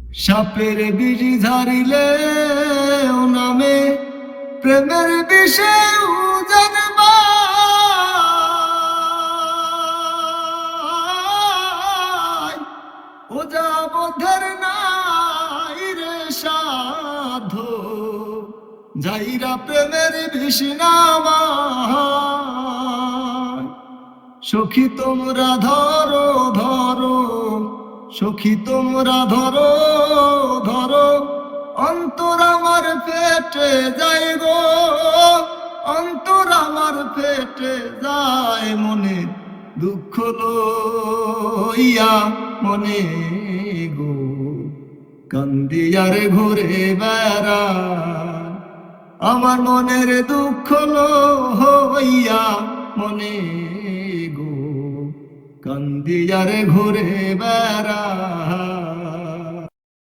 সাপের বিষ ঝারিলে ও নামে প্রেমের বিষে ও যাবধের নাই রে সাধ যাইরা প্রেমের বিষ নামায়। সখী তোমরা ধরো ধরো, সখী তোমরা ধরো ধরো, অন্তর আমার ফেটে যায় গো, অন্তর আমার ফেটে যায় মনে দুঃখ লইয়া মনে গো, কান্দিয়ার ঘুরে বেড়া আমার মনের দুঃখ লইয়া মনে গো, কান্দিয়ার ঘুরে বেড়া।